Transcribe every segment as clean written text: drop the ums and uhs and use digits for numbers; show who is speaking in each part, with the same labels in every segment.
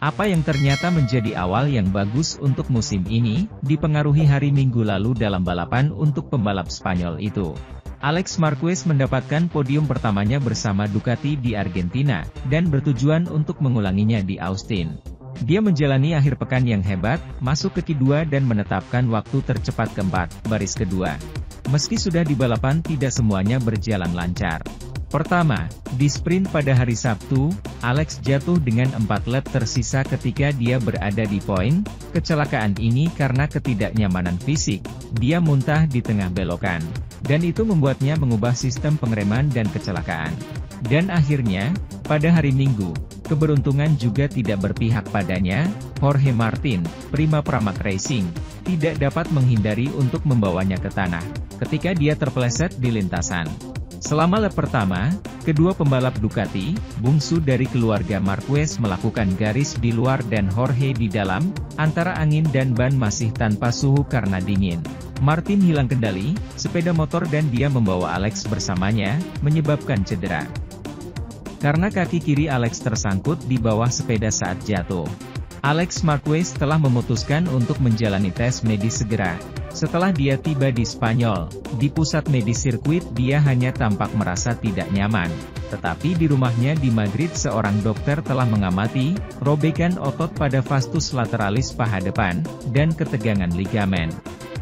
Speaker 1: Apa yang ternyata menjadi awal yang bagus untuk musim ini, dipengaruhi hari Minggu lalu dalam balapan untuk pembalap Spanyol itu. Alex Marquez mendapatkan podium pertamanya bersama Ducati di Argentina, dan bertujuan untuk mengulanginya di Austin. Dia menjalani akhir pekan yang hebat, masuk ke Q2 dan menetapkan waktu tercepat keempat, baris kedua. Meski sudah di balapan tidak semuanya berjalan lancar. Pertama, di sprint pada hari Sabtu, Alex jatuh dengan 4 lap tersisa ketika dia berada di poin. Kecelakaan ini karena ketidaknyamanan fisik, dia muntah di tengah belokan. Dan itu membuatnya mengubah sistem pengereman dan kecelakaan. Dan akhirnya, pada hari Minggu, keberuntungan juga tidak berpihak padanya. Jorge Martin, Prima Pramac Racing, tidak dapat menghindari untuk membawanya ke tanah, ketika dia terpeleset di lintasan. Selama lap pertama, kedua pembalap Ducati, bungsu dari keluarga Marquez melakukan garis di luar dan Jorge di dalam, antara angin dan ban masih tanpa suhu karena dingin. Martin hilang kendali, sepeda motor dan dia membawa Alex bersamanya, menyebabkan cedera. Karena kaki kiri Alex tersangkut di bawah sepeda saat jatuh. Alex Marquez telah memutuskan untuk menjalani tes medis segera. Setelah dia tiba di Spanyol, di pusat medis sirkuit dia hanya tampak merasa tidak nyaman. Tetapi di rumahnya di Madrid seorang dokter telah mengamati, robekan otot pada vastus lateralis paha depan, dan ketegangan ligamen.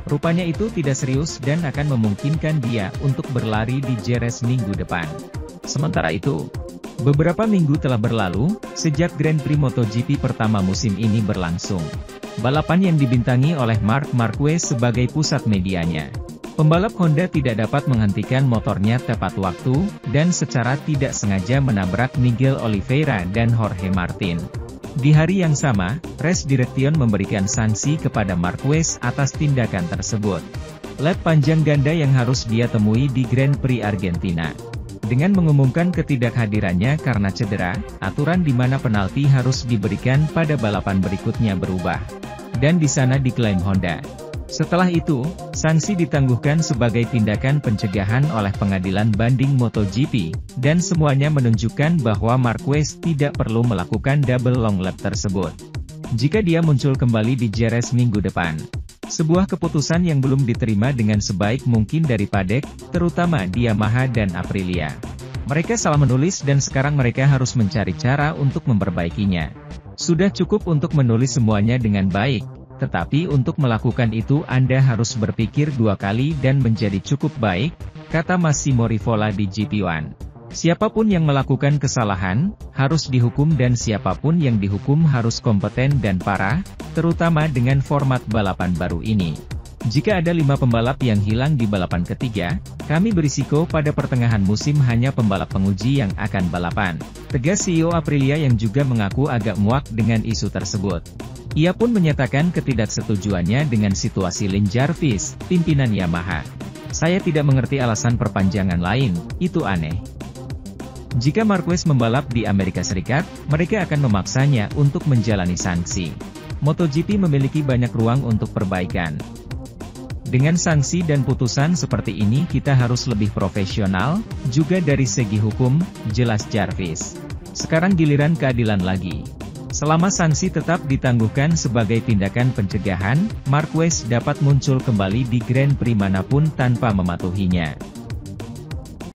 Speaker 1: Rupanya itu tidak serius dan akan memungkinkan dia untuk berlari di Jerez minggu depan. Sementara itu, beberapa minggu telah berlalu, sejak Grand Prix MotoGP pertama musim ini berlangsung. Balapan yang dibintangi oleh Marc Marquez sebagai pusat medianya. Pembalap Honda tidak dapat menghentikan motornya tepat waktu, dan secara tidak sengaja menabrak Miguel Oliveira dan Jorge Martin. Di hari yang sama, Race Direction memberikan sanksi kepada Marquez atas tindakan tersebut. Lap panjang ganda yang harus dia temui di Grand Prix Argentina. Dengan mengumumkan ketidakhadirannya karena cedera, aturan di mana penalti harus diberikan pada balapan berikutnya berubah. Dan di sana diklaim Honda. Setelah itu, sanksi ditangguhkan sebagai tindakan pencegahan oleh pengadilan banding MotoGP, dan semuanya menunjukkan bahwa Marquez tidak perlu melakukan double long lap tersebut. Jika dia muncul kembali di Jerez minggu depan. Sebuah keputusan yang belum diterima dengan sebaik mungkin dari Paddock, terutama di Yamaha dan Aprilia. Mereka salah menulis dan sekarang mereka harus mencari cara untuk memperbaikinya. Sudah cukup untuk menulis semuanya dengan baik, tetapi untuk melakukan itu Anda harus berpikir 2 kali dan menjadi cukup baik, kata Massimo Rivola di GP1. Siapapun yang melakukan kesalahan, harus dihukum dan siapapun yang dihukum harus kompeten dan parah, terutama dengan format balapan baru ini. Jika ada 5 pembalap yang hilang di balapan ketiga, kami berisiko pada pertengahan musim hanya pembalap penguji yang akan balapan. Tegas CEO Aprilia yang juga mengaku agak muak dengan isu tersebut. Ia pun menyatakan ketidaksetujuannya dengan situasi Lin Jarvis, pimpinan Yamaha. Saya tidak mengerti alasan perpanjangan lain, itu aneh. Jika Marquez membalap di Amerika Serikat, mereka akan memaksanya untuk menjalani sanksi. MotoGP memiliki banyak ruang untuk perbaikan. Dengan sanksi dan putusan seperti ini kita harus lebih profesional, juga dari segi hukum, jelas Jarvis. Sekarang giliran keadilan lagi. Selama sanksi tetap ditangguhkan sebagai tindakan pencegahan, Marquez dapat muncul kembali di Grand Prix manapun tanpa mematuhinya.